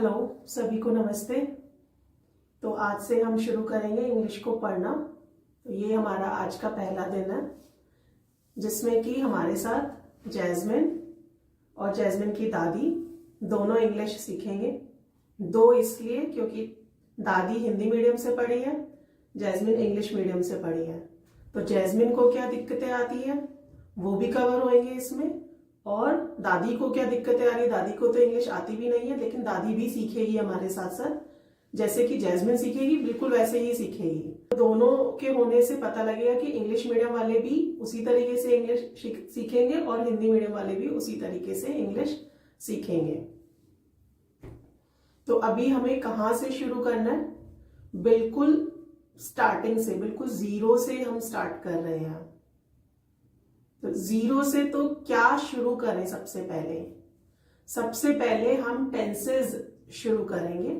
Hello सभी को नमस्ते। तो आज से हम शुरू करेंगे इंग्लिश को पढ़ना। तो ये हमारा आज का पहला दिन है जिसमें कि हमारे साथ जैस्मिन और जैस्मिन की दादी दोनों इंग्लिश सीखेंगे। दो इसलिए क्योंकि दादी हिंदी मीडियम से पढ़ी है, जैस्मिन इंग्लिश मीडियम से पढ़ी है। तो जैस्मिन को क्या दिक्कतें आती है वो भी कवर होंगे इसमें, और दादी को क्या दिक्कतें आ रही, दादी को तो इंग्लिश आती भी नहीं है लेकिन दादी भी सीखेगी हमारे साथ साथ। जैसे कि जैस्मिन सीखेगी बिल्कुल वैसे ही सीखेगी। तो दोनों के होने से पता लगेगा कि इंग्लिश मीडियम वाले भी उसी तरीके से इंग्लिश सीखेंगे और हिंदी मीडियम वाले भी उसी तरीके से इंग्लिश सीखेंगे। तो अभी हमें कहाँ से शुरू करना है? बिल्कुल स्टार्टिंग से, बिल्कुल जीरो से हम स्टार्ट कर रहे हैं। तो जीरो से तो क्या शुरू करें? सबसे पहले हम टेंसेस शुरू करेंगे।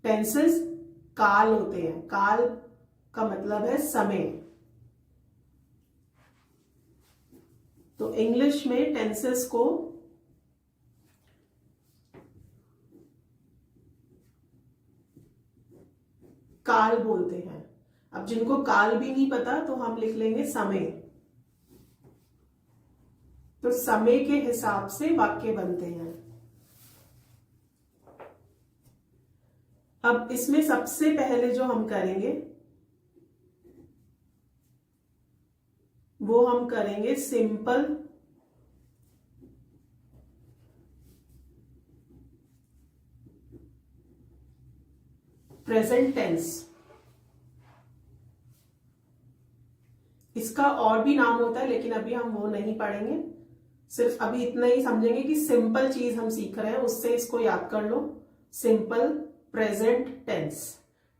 टेंसेस काल होते हैं। काल का मतलब है समय। तो इंग्लिश में टेंसेस को काल बोलते हैं। अब जिनको काल भी नहीं पता तो हम लिख लेंगे समय। तो समय के हिसाब से वाक्य बनते हैं। अब इसमें सबसे पहले जो हम करेंगे वो हम करेंगे सिंपल प्रेजेंट टेंस। इसका और भी नाम होता है लेकिन अभी हम वो नहीं पढ़ेंगे। सिर्फ अभी इतना ही समझेंगे कि सिंपल चीज हम सीख रहे हैं, उससे इसको याद कर लो। Simple present tense.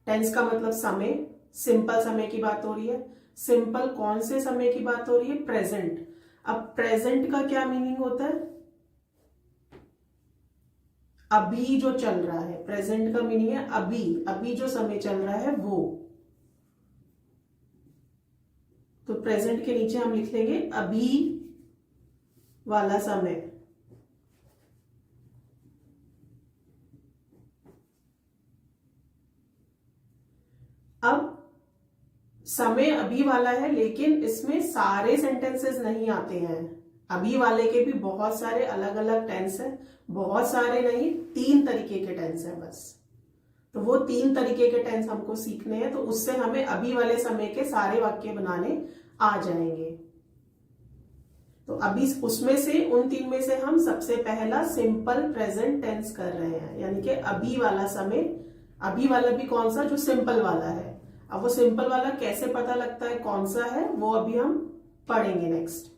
टेंस का मतलब समय। सिंपल समय की बात हो रही है। सिंपल कौन से समय की बात हो रही है? प्रेजेंट। अब प्रेजेंट का क्या मीनिंग होता है? अभी जो चल रहा है। प्रेजेंट का मीनिंग है अभी, अभी जो समय चल रहा है वो। तो प्रेजेंट के नीचे हम लिख लेंगे अभी वाला समय। अब समय अभी वाला है लेकिन इसमें सारे सेंटेंसेस नहीं आते हैं। अभी वाले के भी बहुत सारे अलग अलग टेंस है। बहुत सारे नहीं, 3 तरीके के टेंस है बस। तो वो 3 तरीके के टेंस हमको सीखने हैं। तो उससे हमें अभी वाले समय के सारे वाक्य बनाने आ जाएंगे। तो अभी उसमें से, उन 3 में से हम सबसे पहला सिंपल प्रेजेंट टेंस कर रहे हैं, यानी कि अभी वाला समय। अभी वाला भी कौन सा? जो सिंपल वाला है। अब वो सिंपल वाला कैसे पता लगता है कौन सा है वो अभी हम पढ़ेंगे नेक्स्ट।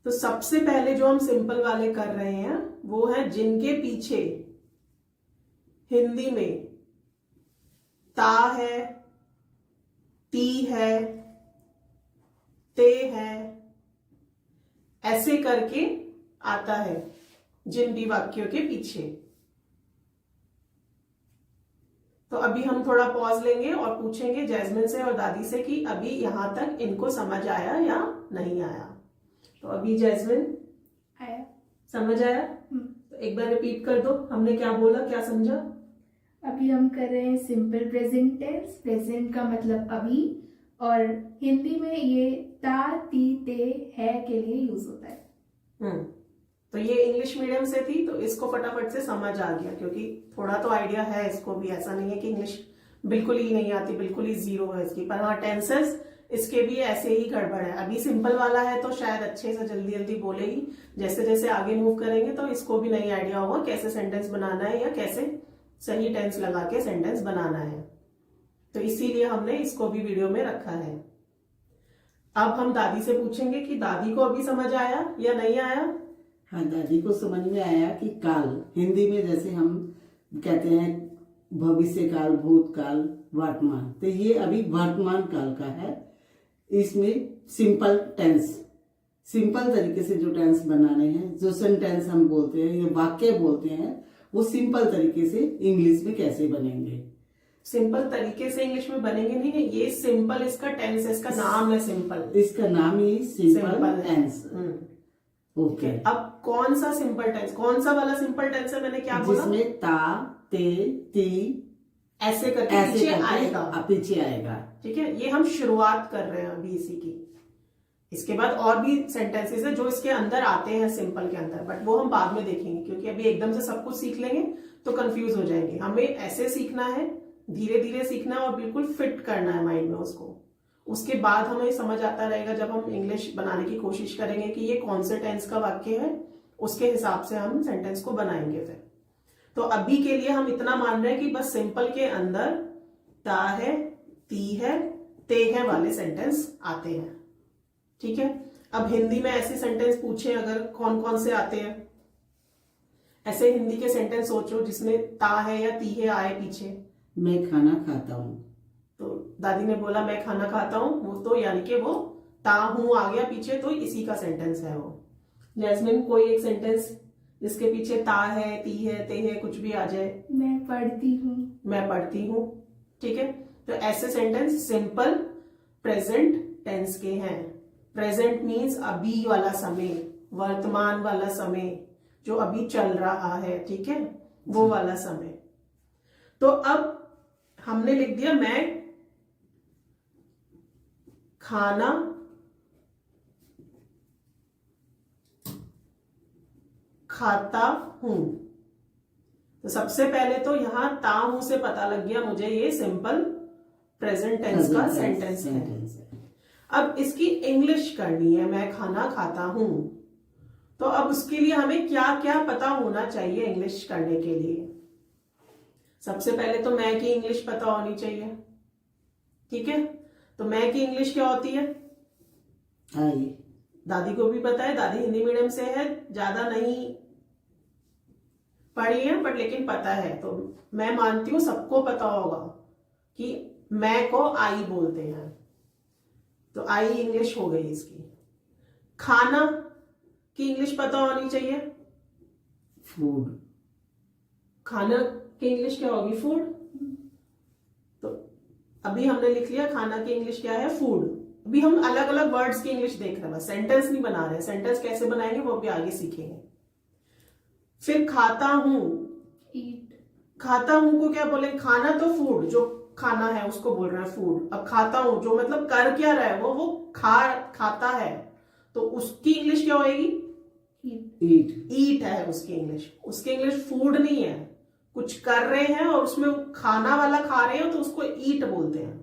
तो सबसे पहले जो हम सिंपल वाले कर रहे हैं वो है जिनके पीछे हिंदी में ता है, ती है, ते है, ऐसे करके आता है जिन भी वाक्यों के पीछे। तो अभी हम थोड़ा पॉज लेंगे और पूछेंगे जैस्मिन से और दादी से कि अभी यहां तक इनको समझ आया या नहीं आया। तो अभी जैस्मिन आया। समझ आया? तो एक बार रिपीट कर दो, हमने क्या बोला, क्या समझा? अभी हम कर रहे हैं सिंपल प्रेजेंट टेंस। प्रेजेंट का मतलब अभी, और हिंदी में ये ता, ती, ते, है के लिए यूज होता है। तो ये इंग्लिश मीडियम से थी तो इसको फटाफट से समझ आ गया क्योंकि थोड़ा तो आइडिया है इसको भी। ऐसा नहीं है कि इंग्लिश बिल्कुल ही नहीं आती, बिल्कुल ही जीरो है इसकी। पर हाँ, टेंसेस इसके भी ऐसे ही गड़बड़ है। अभी सिंपल वाला है तो शायद अच्छे से जल्दी जल्दी बोलेगी। जैसे जैसे आगे मूव करेंगे तो इसको भी नहीं आइडिया होगा कैसे सेंटेंस बनाना है या कैसे सही टेंस लगा के सेंटेंस बनाना है। तो इसीलिए हमने इसको भी वीडियो में रखा है। अब हम दादी से पूछेंगे कि दादी को अभी समझ आया या नहीं आया? हाँ, दादी को समझ में आया कि काल हिंदी में जैसे हम कहते हैं भविष्य काल, भूतकाल, वर्तमान, तो ये अभी वर्तमान काल का है। इसमें सिंपल टेंस, सिंपल तरीके से जो टेंस बनाने हैं, जो सेंटेंस हम बोलते हैं, ये वाक्य बोलते हैं, वो सिंपल तरीके से इंग्लिश में कैसे बनेंगे। सिंपल तरीके से इंग्लिश में बनेंगे नहीं है, ये सिंपल इसका टेंस है, इसका नाम है सिंपल। इसका नाम ही सिंपल टेंस। ओके। अब कौन सा सिंपल टेंस, कौन सा वाला सिंपल टेंस है, मैंने क्या बोला, जिसमें ता, ते, ती ऐसे करके ऐसे पीछे करके आएगा। पीछे आएगा। ठीक है, ये हम शुरुआत कर रहे हैं अभी इसी की। इसके बाद और भी सेंटेंसेस है जो इसके अंदर आते हैं सिंपल के अंदर, बट वो हम बाद में देखेंगे, क्योंकि अभी एकदम से सब कुछ सीख लेंगे तो कंफ्यूज हो जाएंगे। हमें ऐसे सीखना है, धीरे धीरे सीखना है और बिल्कुल फिट करना है माइंड में उसको। उसके बाद हमें समझ आता रहेगा जब हम इंग्लिश बनाने की कोशिश करेंगे कि ये कौन से टेंस का वाक्य है, उसके हिसाब से हम सेंटेंस को बनाएंगे फिर। तो अभी के लिए हम इतना मान रहे हैं कि बस सिंपल के अंदर ता है, ती है, ते है वाले सेंटेंस आते हैं। ठीक है, अब हिंदी में ऐसे सेंटेंस पूछे अगर कौन कौन से आते हैं, ऐसे हिंदी के सेंटेंस सोचो जिसमें ता है या ती है आए पीछे। मैं खाना खाता हूँ। तो दादी ने बोला मैं खाना खाता हूँ, वो तो यानी कि वो ता हूं आ गया पीछे, तो इसी का सेंटेंस है वो। जैस्मिन, कोई एक सेंटेंस जिसके पीछे ता है, ती है, ते है, कुछ भी आ जाए। मैं पढ़ती हूँ। मैं पढ़ती हूँ। ठीक है, तो ऐसे सेंटेंस सिंपल प्रेजेंट टेंस के हैं। प्रेजेंट मीन्स अभी वाला समय, वर्तमान वाला समय, जो अभी चल रहा है। ठीक है, वो वाला समय। तो अब हमने लिख दिया मैं खाना खाता हूं। तो सबसे पहले तो यहां ता हूं से पता लग गया मुझे ये सिंपल प्रेजेंट टेंस का सेंटेंस है। अब इसकी इंग्लिश करनी है, मैं खाना खाता हूं। तो अब उसके लिए हमें क्या क्या पता होना चाहिए इंग्लिश करने के लिए। सबसे पहले तो मैं की इंग्लिश पता होनी चाहिए। ठीक है, तो मैं की इंग्लिश क्या होती है, आई। दादी को भी पता है, दादी हिंदी मीडियम से है, ज्यादा नहीं पढ़ी है बट लेकिन पता है। तो मैं मानती हूं सबको पता होगा कि मैं को आई बोलते हैं। तो आई इंग्लिश हो गई इसकी। खाना की इंग्लिश पता होनी चाहिए, फूड। खाना की इंग्लिश क्या होगी, फूड। तो अभी हमने लिख लिया खाना की इंग्लिश क्या है, फूड। अभी हम अलग अलग वर्ड्स की इंग्लिश देख रहे हैं, बस सेंटेंस नहीं बना रहे हैं। सेंटेंस कैसे बनाएंगे वो भी आगे सीखेंगे। फिर खाता हूं, ईट। खाता हूं को क्या बोले, खाना तो फूड, जो खाना है उसको बोल रहे हैं फूड। अब खाता हूं जो मतलब कर क्या रहा है, वो खाता है, तो उसकी इंग्लिश क्या होगी, ईट। ईट है उसकी इंग्लिश। उसकी इंग्लिश फूड नहीं है, कुछ कर रहे हैं और उसमें खाना वाला खा रहे हो तो उसको ईट बोलते हैं।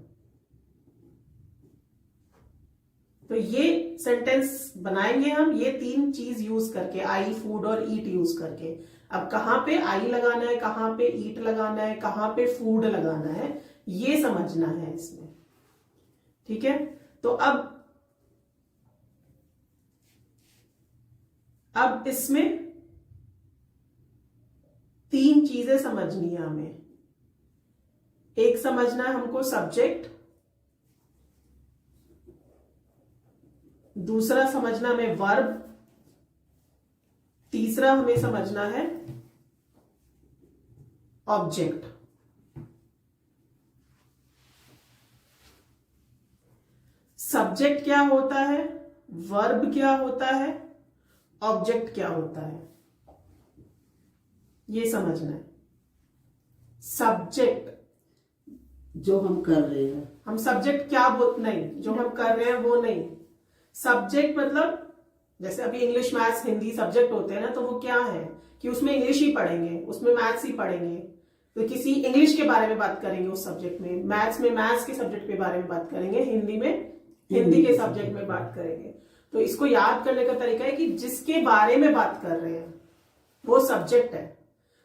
तो ये सेंटेंस बनाएंगे हम ये तीन चीज यूज करके, आई, फूड और ईट यूज करके। अब कहां पे आई लगाना है, कहां पे ईट लगाना है, कहां पे फूड लगाना है, ये समझना है इसमें। ठीक है, तो अब इसमें तीन चीजें समझनी है हमें। एक समझना है हमको सब्जेक्ट, दूसरा समझना हमें वर्ब, तीसरा हमें समझना है ऑब्जेक्ट। सब्जेक्ट क्या होता है, वर्ब क्या होता है, ऑब्जेक्ट क्या होता है, ये समझना है। सब्जेक्ट जो हम कर रहे हैं, हम सब्जेक्ट क्या नहीं, जो हम कर रहे हैं वो नहीं। सब्जेक्ट मतलब जैसे अभी इंग्लिश मैथ्स हिंदी सब्जेक्ट होते हैं ना, तो वो क्या है कि उसमें इंग्लिश ही पढ़ेंगे, उसमें मैथ्स ही पढ़ेंगे। तो किसी इंग्लिश के बारे में बात करेंगे उस सब्जेक्ट में, मैथ्स में मैथ्स के सब्जेक्ट के बारे में बात करेंगे, हिंदी में हिंदी के सब्जेक्ट में बात करेंगे। तो इसको याद करने का तरीका है कि जिसके बारे में बात कर रहे हैं वो सब्जेक्ट है।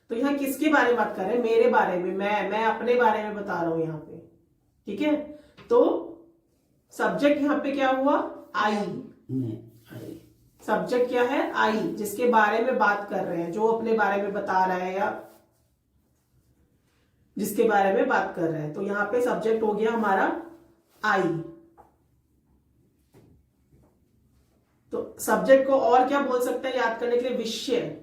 तो यहाँ किसके बारे में बात कर रहे हैं, मेरे बारे में, मैं अपने बारे में बता रहा हूं यहाँ पे। ठीक है, तो सब्जेक्ट यहाँ पे क्या हुआ, आई। आई। सब्जेक्ट क्या है, आई, जिसके बारे में बात कर रहे हैं, जो अपने बारे में बता रहा है या जिसके बारे में बात कर रहे हैं। तो यहां पे सब्जेक्ट हो गया हमारा आई। तो सब्जेक्ट को और क्या बोल सकते हैं याद करने के लिए, विषय।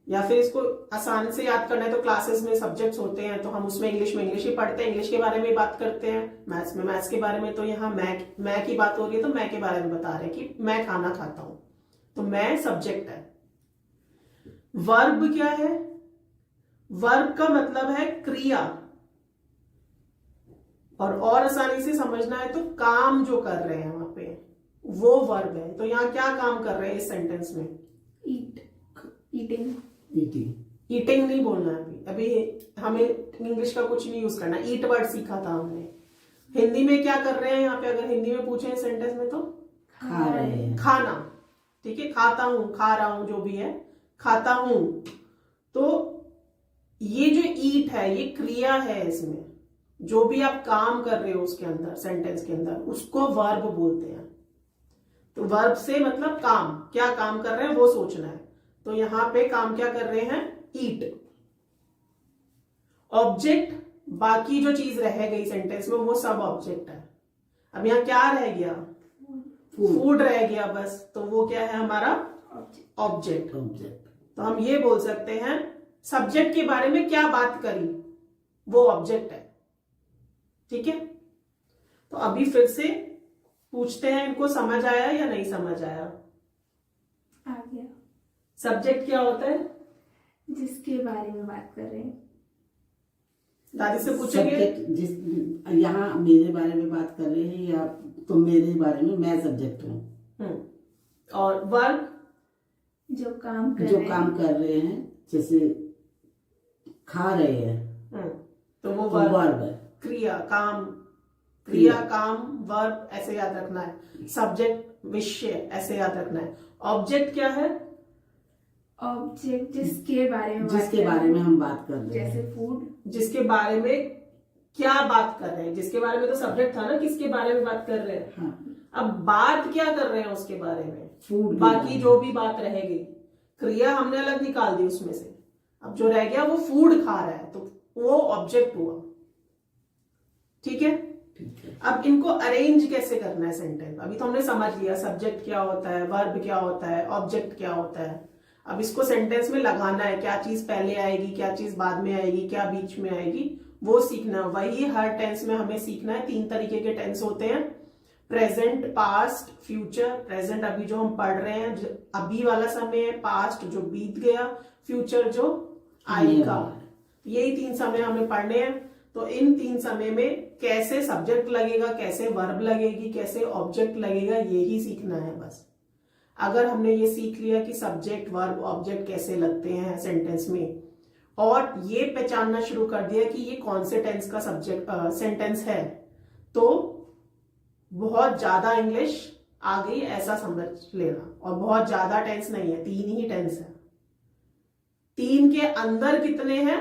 या फिर इसको आसान से याद करना है तो क्लासेस में सब्जेक्ट्स होते हैं तो हम उसमें इंग्लिश ही पढ़ते हैं, इंग्लिश के बारे में बात करते हैं, मैथ्स में मैथ्स के बारे में। तो यहाँ मैं की बात हो रही है तो मैं के बारे में बता रहे हैं कि मैं खाना खाता हूं, तो मैं सब्जेक्ट है। वर्ब क्या है? वर्ब का मतलब है क्रिया, और आसानी से समझना है तो काम जो कर रहे हैं वहां पे वो वर्ब है। तो यहाँ क्या काम कर रहे हैं इस सेंटेंस में? ईट, ईटिंग। ईटिंग नहीं बोलना है अभी हमें इंग्लिश का कुछ नहीं यूज करना। ईट वर्ड सीखा था हमने। हिंदी में क्या कर रहे हैं यहाँ पे? अगर हिंदी में पूछे सेंटेंस में तो खा रहे हैं, खाना। ठीक है, खाता हूं, खा रहा हूं, जो भी है खाता हूं। तो ये जो ईट है ये क्रिया है, इसमें जो भी आप काम कर रहे हो उसके अंदर, सेंटेंस के अंदर, उसको वर्ब बोलते हैं। तो वर्ब से मतलब काम, क्या काम कर रहे हैं वो सोचना है। तो यहां पे काम क्या कर रहे हैं? ईट। ऑब्जेक्ट, बाकी जो चीज रह गई सेंटेंस में वो सब ऑब्जेक्ट है। अब यहां क्या रह गया? फूड रह गया बस। तो वो क्या है हमारा? ऑब्जेक्ट। तो हम ये बोल सकते हैं सब्जेक्ट के बारे में क्या बात करी वो ऑब्जेक्ट है। ठीक है, तो अभी फिर से पूछते हैं, इनको समझ आया या नहीं समझ आया? आ गया। सब्जेक्ट क्या होता है? जिसके बारे में बात कर रहे हैं। दादी से पूछेंगे। सब्जेक्ट जिस, यहाँ मेरे बारे में बात कर रहे हैं या तुम मेरे बारे में, मैं सब्जेक्ट हूँ। और वर्ब जो काम कर रहे हैं, जैसे खा रहे हैं, तो वो वर्ब है। क्रिया, काम, क्रिया, काम, वर्ब ऐसे याद रखना है। सब्जेक्ट, विषय ऐसे याद रखना है। ऑब्जेक्ट क्या है? ऑब्जेक्ट जिसके बारे में हम बात कर रहे हैं, जैसे फूड। जिसके बारे में क्या बात कर रहे हैं? जिसके बारे में तो सब्जेक्ट था ना, किसके बारे में बात कर रहे हैं? हाँ। अब बात क्या कर रहे हैं उसके बारे में? फूड। बाकी जो भी बात रहेगी, क्रिया हमने अलग निकाल दी उसमें से, अब जो रह गया वो फूड खा रहा है, तो वो ऑब्जेक्ट हुआ। ठीक है, अब इनको अरेंज कैसे करना है सेंटेंस? अभी तो हमने समझ लिया सब्जेक्ट क्या होता है, वर्ब क्या होता है, ऑब्जेक्ट क्या होता है। अब इसको सेंटेंस में लगाना है, क्या चीज पहले आएगी, क्या चीज बाद में आएगी, क्या बीच में आएगी, वो सीखना। वही हर टेंस में हमें सीखना है। 3 तरीके के टेंस होते हैं, प्रेजेंट, पास्ट, फ्यूचर। प्रेजेंट अभी जो हम पढ़ रहे हैं, अभी वाला समय है। पास्ट जो बीत गया, फ्यूचर जो आएगा। यही 3 समय हमें पढ़ने हैं। तो इन 3 समय में कैसे सब्जेक्ट लगेगा, कैसे वर्ब लगेगी, कैसे ऑब्जेक्ट लगेगा, यही सीखना है बस। अगर हमने ये सीख लिया कि सब्जेक्ट, वर्ब, ऑब्जेक्ट कैसे लगते हैं सेंटेंस में, और ये पहचानना शुरू कर दिया कि ये कौन से टेंस का सब्जेक्ट सेंटेंस है, तो बहुत ज्यादा इंग्लिश आ गई ऐसा समझ लेना। और बहुत ज्यादा टेंस नहीं है, 3 ही टेंस है। 3 के अंदर कितने हैं?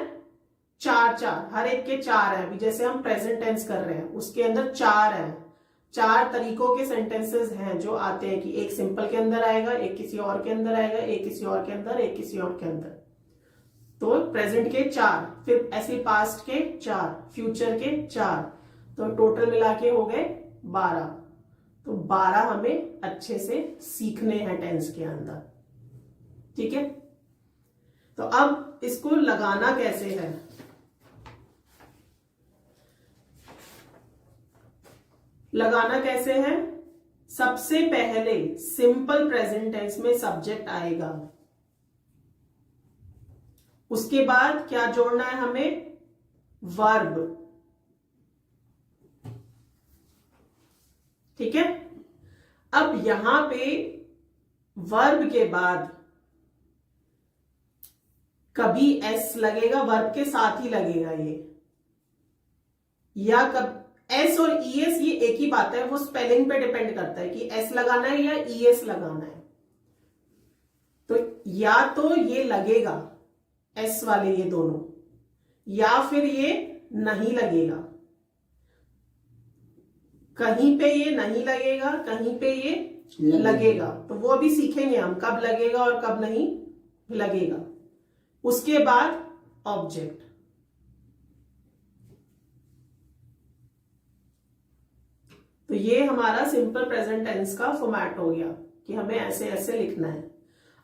4, हर एक के 4 है। अभी जैसे हम प्रेजेंट टेंस कर रहे हैं उसके अंदर 4 है। 4 तरीकों के सेंटेंसेस हैं जो आते हैं कि एक सिंपल के अंदर आएगा, एक किसी और के अंदर आएगा, एक किसी और के अंदर, एक किसी और के अंदर। तो प्रेजेंट के 4, फिर ऐसे पास्ट के 4, फ्यूचर के 4, तो टोटल मिला के हो गए 12। तो 12 हमें अच्छे से सीखने हैं टेंस के अंदर। ठीक है, तो अब इसको लगाना कैसे है? लगाना कैसे है? सबसे पहले सिंपल प्रेजेंट टेंस में सब्जेक्ट आएगा, उसके बाद क्या जोड़ना है हमें? वर्ब। ठीक है, अब यहां पे वर्ब के बाद कभी एस लगेगा, वर्ब के साथ ही लगेगा ये, या कब एस और ईएस, ये एक ही बात है, वो स्पेलिंग पे डिपेंड करता है कि एस लगाना है या ईएस लगाना है। तो या तो ये लगेगा एस वाले ये दोनों, या फिर ये नहीं लगेगा। कहीं पे ये नहीं लगेगा, कहीं पे ये लगेगा। तो वो अभी सीखेंगे हम कब लगेगा और कब नहीं लगेगा। उसके बाद ऑब्जेक्ट। तो ये हमारा सिंपल प्रेजेंट टेंस का फॉर्मेट हो गया कि हमें ऐसे ऐसे लिखना है।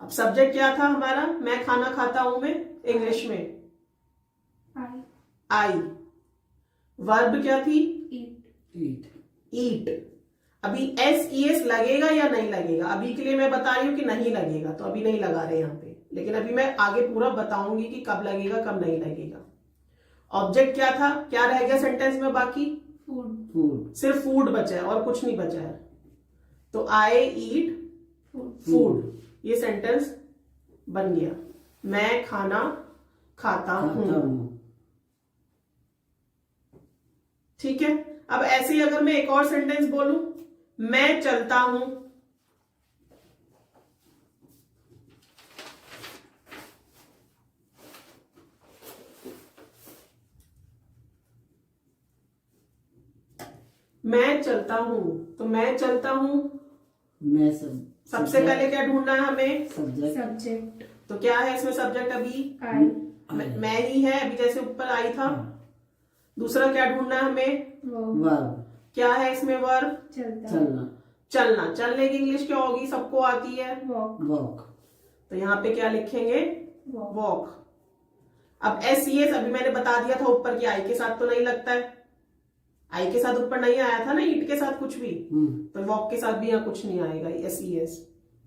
अब सब्जेक्ट क्या था हमारा, मैं खाना खाता हूं में इंग्लिश में आई आई। वर्ब क्या थी, ईट ईट। ईट। अभी SES लगेगा या नहीं लगेगा, अभी के लिए मैं बता रही हूं कि नहीं लगेगा, तो अभी नहीं लगा रहे यहाँ पे, लेकिन अभी मैं आगे पूरा बताऊंगी कि कब लगेगा कब नहीं लगेगा। ऑब्जेक्ट क्या था, क्या रह गया सेंटेंस में बाकी, फूड फूड। सिर्फ फूड बचा है और कुछ नहीं बचा है। तो आई ईट फूड फूड, ये सेंटेंस बन गया, मैं खाना खाता खाता हूं। हूँ। ठीक है, अब ऐसे ही अगर मैं एक और सेंटेंस बोलूं, मैं चलता हूं, मैं चलता हूं, तो मैं चलता हूं, मैं सबसे पहले क्या ढूंढना है हमें, सब्जेक्ट। सब्जेक्ट तो क्या है इसमें सब्जेक्ट, अभी आई मैं ही है, अभी जैसे ऊपर आई था। दूसरा क्या ढूंढना है हमें, वर्ब। क्या है इसमें वर्ब, चलता चलना। चलना। चलने की इंग्लिश क्या होगी, सबको आती है, वॉक वॉक। तो यहाँ पे क्या लिखेंगे, वॉक वॉक। अब SES अभी मैंने बता दिया था ऊपर की, आई के साथ तो नहीं लगता है, आई के साथ ऊपर नहीं आया था ना, ईट के साथ कुछ भी, तो वॉक के साथ भी यहाँ कुछ नहीं आएगा SES।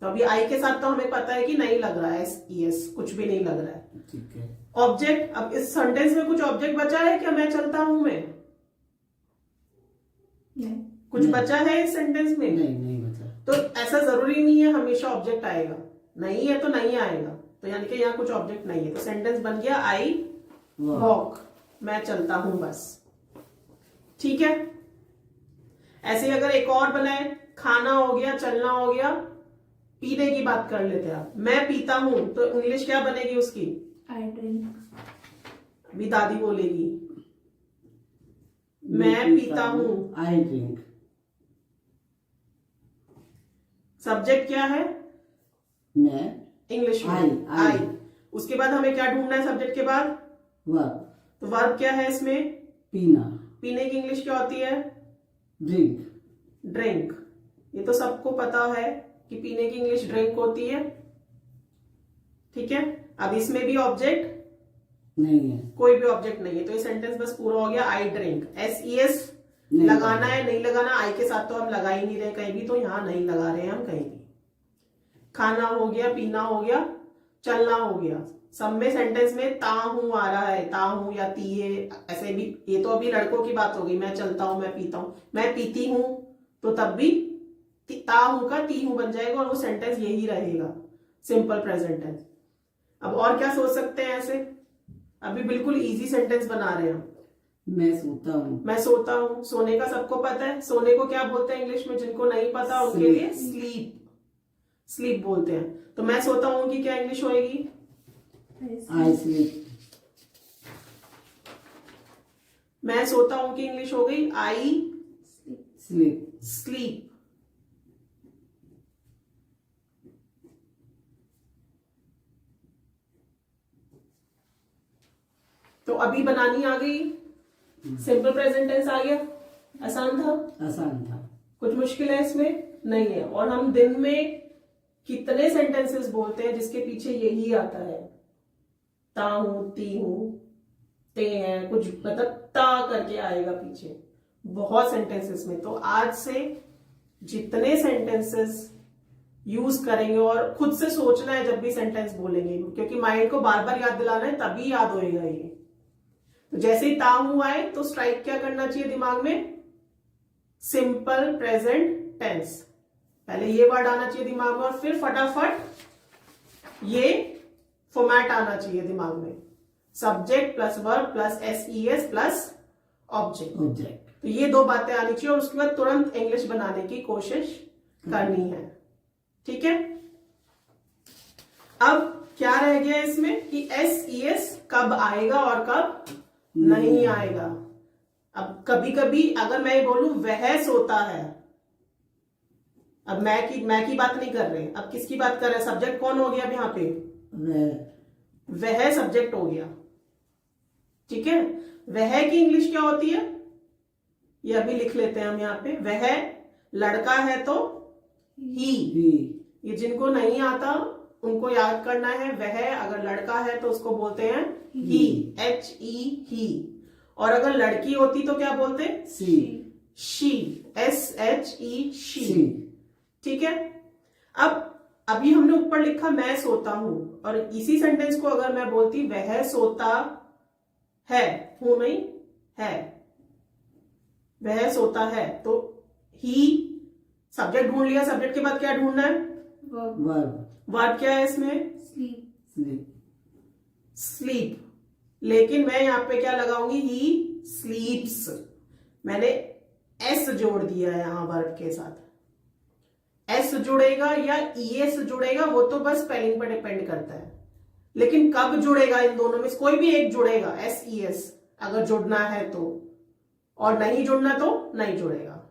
तो अभी आई के साथ तो हमें पता है कि नहीं लग रहा है SES, कुछ भी नहीं लग रहा है। ठीक है। ऑब्जेक्ट, अब इस सेंटेंस में कुछ ऑब्जेक्ट बचा है क्या, मैं चलता हूं में नहीं कुछ नहीं। बचा है इस सेंटेंस में, नहीं, नहीं बचा। तो ऐसा जरूरी नहीं है हमेशा ऑब्जेक्ट आएगा, नहीं है तो नहीं आएगा, तो यानी कि यहाँ कुछ ऑब्जेक्ट नहीं है, तो सेंटेंस बन गया आई वॉक, मैं चलता हूं बस। ठीक है, ऐसे अगर एक और बनाए, खाना हो गया, चलना हो गया, पीने की बात कर लेते हैं आप, मैं पीता हूं, तो इंग्लिश क्या बनेगी उसकी, आई ड्रिंक अभी दादी बोलेगी, मैं पीता हूं। I drink. सब्जेक्ट क्या है, मैं। इंग्लिश में आई, आई। आई। उसके बाद हमें क्या ढूंढना है सब्जेक्ट के बाद, वर्ब। तो वर्ब क्या है इसमें, पीना। पीने की इंग्लिश क्या होती है, ड्रिंक। ड्रिंक। ये तो सबको पता है कि पीने की इंग्लिश ड्रिंक होती है। ठीक है, अब इसमें भी ऑब्जेक्ट नहीं है। कोई भी ऑब्जेक्ट नहीं है, तो ये सेंटेंस बस पूरा हो गया, आई ड्रिंक। SES नहीं लगाना है नहीं लगाना, आई के साथ तो हम लगा ही नहीं रहे कहीं भी, तो यहां नहीं लगा रहे हैं हम कहीं भी। खाना हो गया, पीना हो गया, चलना हो गया, सब में सेंटेंस में ता हूं आ रहा है, ता हूं या ती है, ऐसे भी। ये तो अभी लड़कों की बात हो गई, मैं चलता हूं, मैं पीता हूं, मैं पीती हूं, तो तब भी ता हूं का ती हूं बन जाएगा और वो सेंटेंस यही रहेगा, सिंपल प्रेजेंट टेंस। अब और क्या सोच सकते हैं ऐसे, अभी बिल्कुल इजी सेंटेंस बना रहे हैं हम। मैं सोता हूँ। मैं सोता हूं, सोने का सबको पता है, सोने को क्या बोलते हैं इंग्लिश में, जिनको नहीं पता उनके Sleep. लिए स्लीप, स्लीप बोलते हैं। तो मैं सोता हूं की क्या इंग्लिश होएगी, आई स्लीप। मैं सोता हूं की इंग्लिश हो गई आई स्लीप। स्लीप। तो अभी बनानी आ गई, सिंपल प्रेजेंट टेंस आ गया, आसान था, आसान था। कुछ मुश्किल है इसमें नहीं है। और हम दिन में कितने सेंटेंसेस बोलते हैं जिसके पीछे यही आता है, ता हूं, ती हूं, ते हैं, कुछ मतलब ता करके आएगा पीछे, बहुत सेंटेंसेस में। तो आज से जितने सेंटेंसेस यूज करेंगे, और खुद से सोचना है जब भी सेंटेंस बोलेंगे, क्योंकि माइंड को बार बार याद दिलाना है, तभी याद होएगा ये। तो जैसे ही ता हूं आए तो स्ट्राइक क्या करना चाहिए दिमाग में, सिंपल प्रेजेंट टेंस, पहले ये वर्ड आना चाहिए दिमाग में, और फिर फटाफट ये फॉर्मेट आना चाहिए दिमाग में, subject plus verb plus SES plus object. Object. तो ये दो बातें आनी चाहिए, और उसके बाद तुरंत इंग्लिश बनाने की कोशिश करनी है। ठीक है, अब क्या रह गया इसमें कि SES कब आएगा और कब नहीं आएगा। अब कभी कभी अगर मैं बोलूं वह सोता है, अब मैं की बात नहीं कर रहे, अब किसकी बात कर रहे हैं, सब्जेक्ट कौन हो गया अब यहाँ पे, वह सब्जेक्ट हो गया। ठीक है, वह की इंग्लिश क्या होती है, ये अभी लिख लेते हैं हम यहाँ पे, वह लड़का है तो ही। ये जिनको नहीं आता उनको याद करना है। वह अगर लड़का है तो उसको बोलते हैं ही, HE ही। और अगर लड़की होती तो क्या बोलते? सी। She, SHE she. सी। ठीक है। अब अभी हमने ऊपर लिखा मैं सोता हूं, और इसी सेंटेंस को अगर मैं बोलती वह सोता है, हूं नहीं है, वह सोता है, तो ही सब्जेक्ट ढूंढ लिया। सब्जेक्ट के बाद क्या ढूंढना है? वर्ब। वर्ब। वर्ब क्या है इसमें? स्लीप। स्लीप। स्लीप। लेकिन मैं यहां पे क्या लगाऊंगी? ही स्लीप्स। मैंने एस जोड़ दिया है यहां वर्ब के साथ। एस जुड़ेगा या ईएस जुड़ेगा वो तो बस स्पेलिंग पर डिपेंड करता है, लेकिन कब जुड़ेगा इन दोनों में से कोई भी एक जुड़ेगा। SES अगर जुड़ना है तो, और नहीं जुड़ना तो नहीं जुड़ेगा।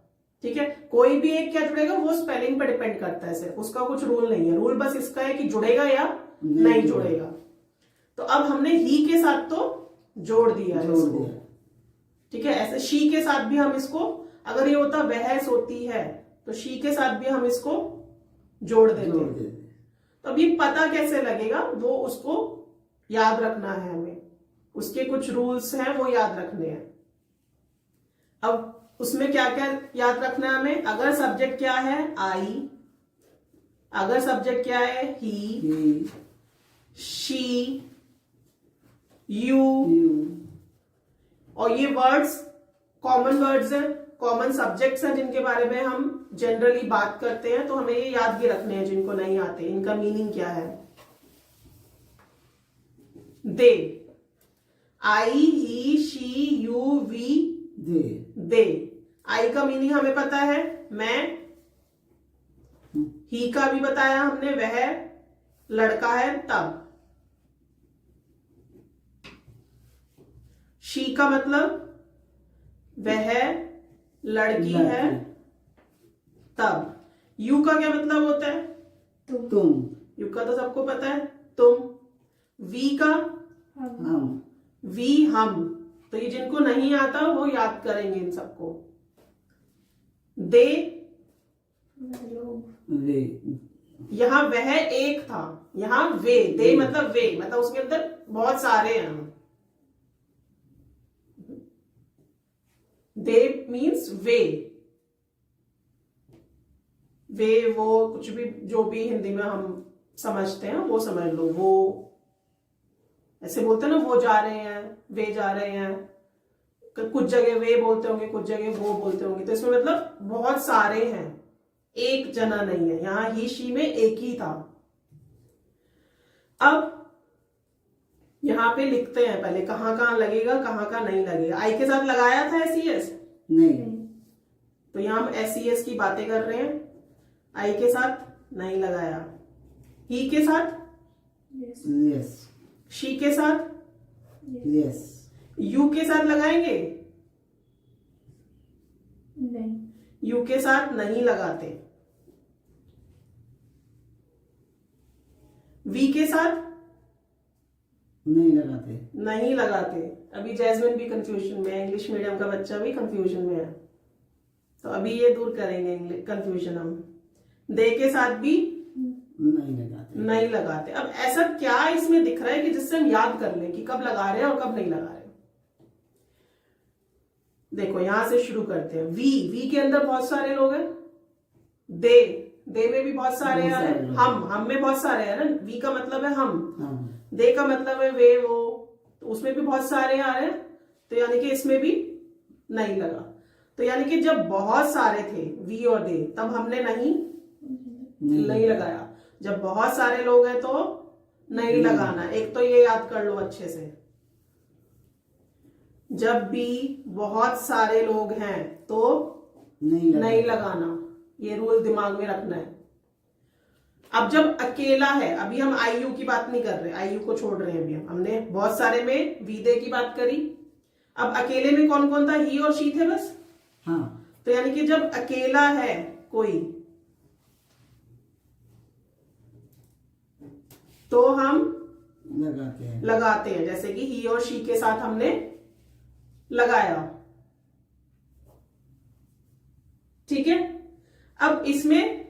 ठीक है, कोई भी एक क्या जुड़ेगा वो स्पेलिंग पर डिपेंड करता है, सिर्फ उसका कुछ रूल नहीं है। रूल बस इसका है कि जुड़ेगा या नहीं जुड़ेगा। तो अब हमने ही के साथ तो जोड़ दिया है इसको। ठीक है, ऐसे शी के साथ भी हम इसको, अगर ये होता वह सोती है तो शी के साथ भी हम इसको जोड़ देते हैं। तो अब ये पता कैसे लगेगा, वो उसको याद रखना है हमें। उसके कुछ रूल्स हैं वो याद रखने हैं। अब उसमें क्या क्या याद रखना है हमें? अगर सब्जेक्ट क्या है? आई। अगर सब्जेक्ट क्या है? ही, शी, यू। और ये वर्ड्स कॉमन वर्ड्स हैं, कॉमन सब्जेक्ट्स हैं जिनके बारे में हम जनरली बात करते हैं, तो हमें ये याद भी रखने हैं। जिनको नहीं आते इनका मीनिंग क्या है? दे, आई, ही, शी, यू, वी, दे। आई का मीनिंग हमें पता है, मैं। ही का भी बताया हमने, वह लड़का है तब। शी का मतलब वह लड़की है तब। यू का क्या मतलब होता है? तुम। यू का तो सबको पता है, तुम। वी का? हम। वी हम। तो ये जिनको नहीं आता वो याद करेंगे इन सबको। दे, वे। यहां वह एक था, यहां वे। दे मतलब वे, मतलब उसके अंदर बहुत सारे हैं। दे मीन्स वे। वे वो कुछ भी, जो भी हिंदी में हम समझते हैं वो समझ लो। वो ऐसे बोलते हैं ना, वो जा रहे हैं, वे जा रहे हैं। कुछ जगह वे बोलते होंगे, कुछ जगह वो बोलते होंगे। तो इसमें मतलब बहुत सारे हैं, एक जना नहीं है। यहां ही शी में एक ही था। अब यहां पे लिखते हैं पहले कहां कहां लगेगा, कहां कहां नहीं लगेगा। आई के साथ लगाया था SES? नहीं। तो यहां हम SES की बातें कर रहे हैं। आई के साथ नहीं लगाया। ही के साथ? यस। शी के साथ? यस। यू के साथ लगाएंगे? नहीं। यू के साथ नहीं लगाते। वी के साथ? नहीं लगाते। नहीं लगाते। अभी जैस्मिन भी कंफ्यूजन में है, इंग्लिश मीडियम का बच्चा भी कंफ्यूजन में है, तो अभी ये दूर करेंगे कंफ्यूजन हम। दे के साथ भी नहीं लगाते। नहीं लगाते। अब ऐसा क्या इसमें दिख रहा है कि जिससे हम याद कर लें कि कब लगा रहे हैं और कब नहीं लगा रहे? देखो यहां से शुरू करते हैं। वी के अंदर बहुत सारे लोग हैं। दे में भी बहुत सारे आ रहे हैं। हम में बहुत सारे हैं ना। वी का मतलब है हम। दे का मतलब है वे वो, तो उसमें भी बहुत सारे आ रहे हैं। तो यानी कि इसमें भी नहीं लगा। तो यानी कि जब बहुत सारे थे वी और दे, तब हमने नहीं लगाया। जब बहुत सारे लोग हैं तो नहीं लगाना। एक तो ये याद कर लो अच्छे से, जब भी बहुत सारे लोग हैं तो नहीं लगाना। ये रूल दिमाग में रखना है। अब जब अकेला है, अभी हम आईयू की बात नहीं कर रहे, आईयू को छोड़ रहे हैं। अभी हमने बहुत सारे में वीदे की बात करी। अब अकेले में कौन कौन था? ही और शी थे बस। हाँ। तो यानी कि जब अकेला है कोई तो हम लगाते हैं। जैसे कि ही और शी के साथ हमने लगाया। ठीक है। अब इसमें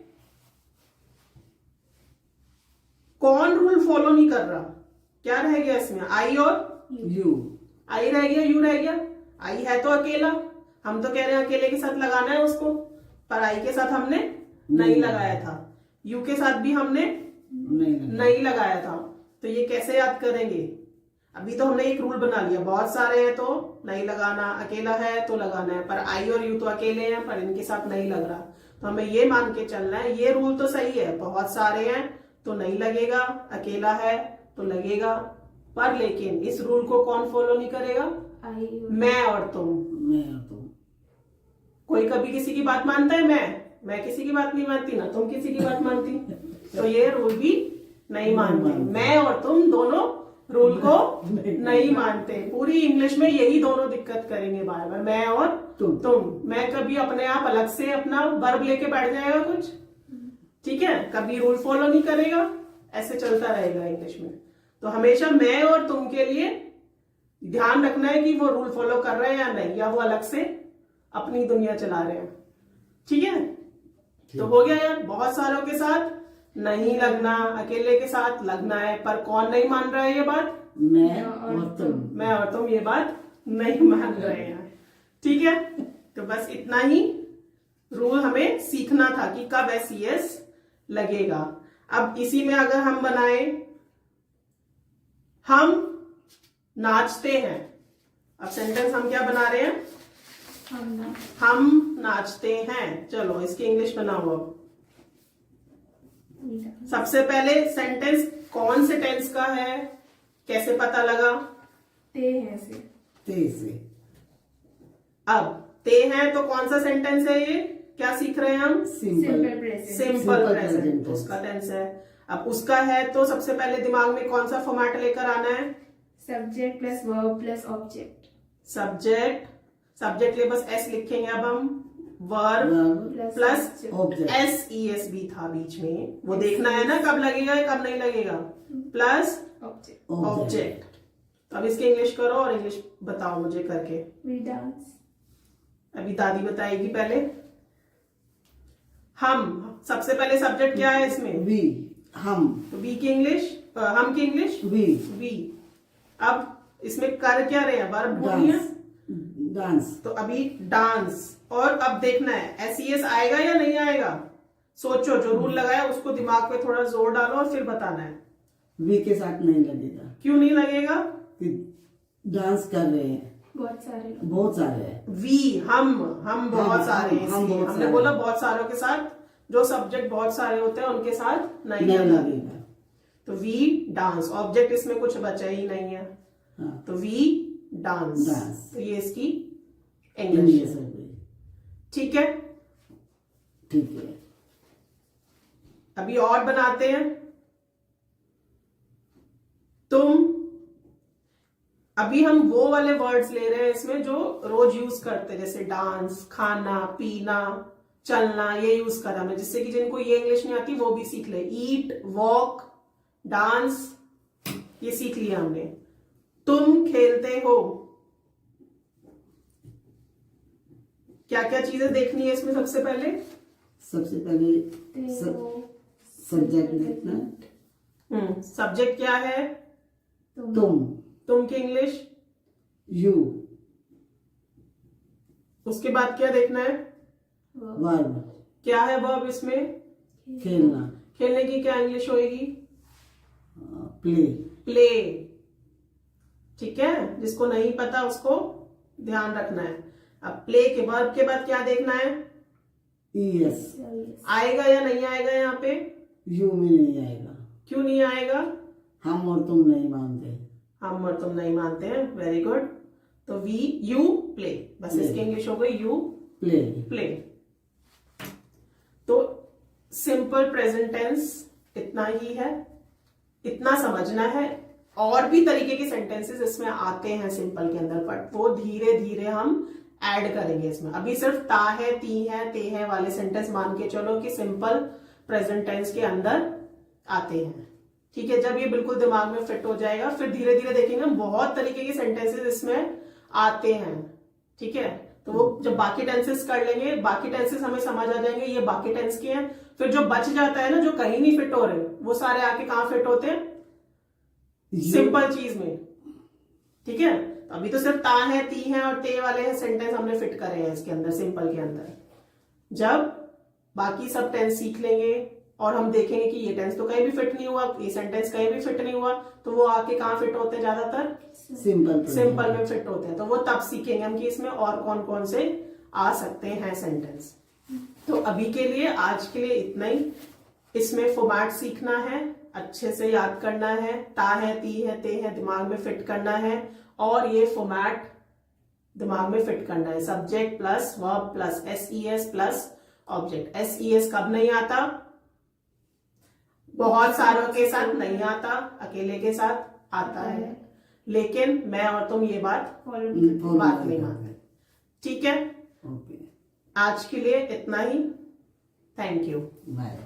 कौन रूल फॉलो नहीं कर रहा? क्या रह गया इसमें? आई और यू। आई रह गया, यू रह गया। आई है तो अकेला, हम तो कह रहे हैं अकेले के साथ लगाना है उसको, पर आई के साथ हमने नहीं लगाया था। यू के साथ भी हमने नहीं लगाया था। तो ये कैसे याद करेंगे? अभी तो हमने एक रूल बना लिया, बहुत सारे हैं तो नहीं लगाना, अकेला है तो लगाना है, पर आई और यू तो अकेले हैं पर इनके साथ नहीं लग रहा। तो हमें ये मान के चलना है, ये रूल तो सही है, बहुत सारे हैं तो नहीं लगेगा, अकेला है तो लगेगा, पर लेकिन इस रूल को कौन फॉलो नहीं करेगा? मैं और तुम। कोई कभी किसी की बात मानता है? मैं किसी की बात नहीं मानती, ना तुम किसी की बात मानती। तो ये रूल भी नहीं मानते। मैं और तुम दोनों रूल को नहीं मानते। पूरी इंग्लिश में यही दोनों दिक्कत करेंगे बार बार, मैं और तुम। मैं कभी अपने आप अलग से अपना वर्ब लेके बैठ जाएगा कुछ, ठीक है, कभी रूल फॉलो नहीं करेगा, ऐसे चलता रहेगा इंग्लिश में। तो हमेशा मैं और तुम के लिए ध्यान रखना है कि वो रूल फॉलो कर रहे हैं या नहीं, या वो अलग से अपनी दुनिया चला रहे हैं। ठीक है, तो हो गया यार। बहुत सारों के साथ नहीं लगना, अकेले के साथ लगना है, पर कौन नहीं मान रहा है ये बात? मैं और तुम ये बात नहीं मान रहे हैं। ठीक है, तो बस इतना ही रूल हमें सीखना था कि कब एस लगेगा। अब इसी में अगर हम बनाए, हम नाचते हैं। अब सेंटेंस हम क्या बना रहे हैं? हम नाचते हैं। चलो इसकी इंग्लिश बनाओ। अब सबसे पहले सेंटेंस कौन से टेंस का है, कैसे पता लगा? ते से। अब ते हैं तो कौन सा सेंटेंस है ये? क्या सीख रहे हैं हम? सिंपल प्रेजेंट उसका टेंस है। अब उसका है तो सबसे पहले दिमाग में कौन सा फॉर्मेट लेकर आना है? Subject plus verb plus object. Subject लिए बस एस लिखेंगे अब हम, वर्ब प्लस SES भी था बीच में, वो देखना है ना कब लगेगा कब नहीं लगेगा, प्लस ऑब्जेक्ट। तो अब इसकी इंग्लिश करो और इंग्लिश बताओ मुझे करके। We dance. अभी दादी बताएगी पहले। हम, सबसे पहले सब्जेक्ट क्या है इसमें? वी। हम। तो वी की इंग्लिश, हम की इंग्लिश वी। अब इसमें कर क्या रहे हैं? वर्ब बोलनी है, डांस। तो अभी डांस। और अब देखना है SES आएगा या नहीं आएगा। सोचो, जो रूल लगाया उसको दिमाग पे थोड़ा जोर डालो और फिर बताना है। वी के साथ नहीं लगेगा। क्यों नहीं लगेगा? डांस कर रहे हैं बहुत सारे हैं। वी, हम बहुत सारे हैं, हमने बोला बहुत सारों के साथ, जो सब्जेक्ट बहुत सारे होते हैं उनके साथ नहीं लगेगा। तो वी डांस, ऑब्जेक्ट इसमें कुछ बचा ही नहीं है। तो वी डांस। तो ये इसकी इंग्लिश है। ठीक है, अभी और बनाते हैं। तुम, अभी हम वो वाले वर्ड्स ले रहे हैं इसमें जो रोज यूज करते हैं, जैसे डांस, खाना, पीना, चलना, ये यूज करा मैं, जिससे कि जिनको ये इंग्लिश नहीं आती वो भी सीख ले। ईट, वॉक, डांस, ये सीख लिया हमने। तुम खेलते हो, क्या क्या चीजें देखनी है इसमें? सबसे पहले सब्जेक्ट देखना। सब्जेक्ट क्या है? तुम की इंग्लिश यू। उसके बाद क्या देखना है? वर्ब। क्या है वर्ब इसमें? खेलना। खेलने की क्या इंग्लिश होगी? प्ले। ठीक है, जिसको नहीं पता उसको ध्यान रखना है। अब प्ले के वर्ब के बाद क्या देखना है? ES आएगा या नहीं आएगा? यहाँ पे यू में नहीं आएगा। क्यों नहीं आएगा? हम और तुम नहीं मानते। हम और तुम नहीं मानते हैं। Very good. तो यू प्ले, बस इसकी इंग्लिश हो गई यू प्ले। तो सिंपल प्रेजेंट टेंस इतना ही है, इतना समझना है। और भी तरीके के सेंटेंसेस इसमें आते हैं सिंपल के अंदर, बट वो धीरे धीरे हम ऐड करेंगे इसमें। अभी सिर्फ ता है, ती है, ते है वाले सेंटेंस मान के चलो कि सिंपल प्रेजेंट टेंस के अंदर आते हैं। ठीक है, जब ये बिल्कुल दिमाग में फिट हो जाएगा फिर धीरे धीरे देखेंगे हम बहुत तरीके के सेंटेंसेस इसमें आते हैं। ठीक है, तो वो जब बाकी टेंसेस कर लेंगे, बाकी टेंसेस हमें समझ आ जाएंगे ये बाकी टेंस के हैं। फिर जो बच जाता है ना, जो कहीं नहीं फिट हो रहे, वो सारे आके कहाँ फिट होते हैं? सिंपल चीज में। ठीक है, तो अभी तो सिर्फ ता है, ती है और ते वाले हैं सेंटेंस हमने फिट करे हैं इसके अंदर, सिंपल के अंदर। जब बाकी सब टेंस सीख लेंगे और हम देखेंगे कि ये टेंस तो कहीं भी फिट नहीं हुआ, ये सेंटेंस कहीं भी फिट नहीं हुआ, तो वो आके कहाँ फिट होते हैं? ज्यादातर सिंपल में फिट होते हैं। तो वो तब सीखेंगे हम कि इसमें और कौन कौन से आ सकते हैं सेंटेंस। तो अभी के लिए, आज के लिए इतना ही। इसमें फॉर्मेट सीखना है, अच्छे से याद करना है, ता है, ती है, ते है, दिमाग में फिट करना है। और ये फॉर्मेट दिमाग में फिट करना है, subject plus verb plus SES plus object. SES कब नहीं आता? बहुत सारों के साथ नहीं आता, अकेले के साथ आता है, लेकिन मैं और तुम ये बात नहीं मानते। ठीक है, आज के लिए इतना ही। Thank you, bye.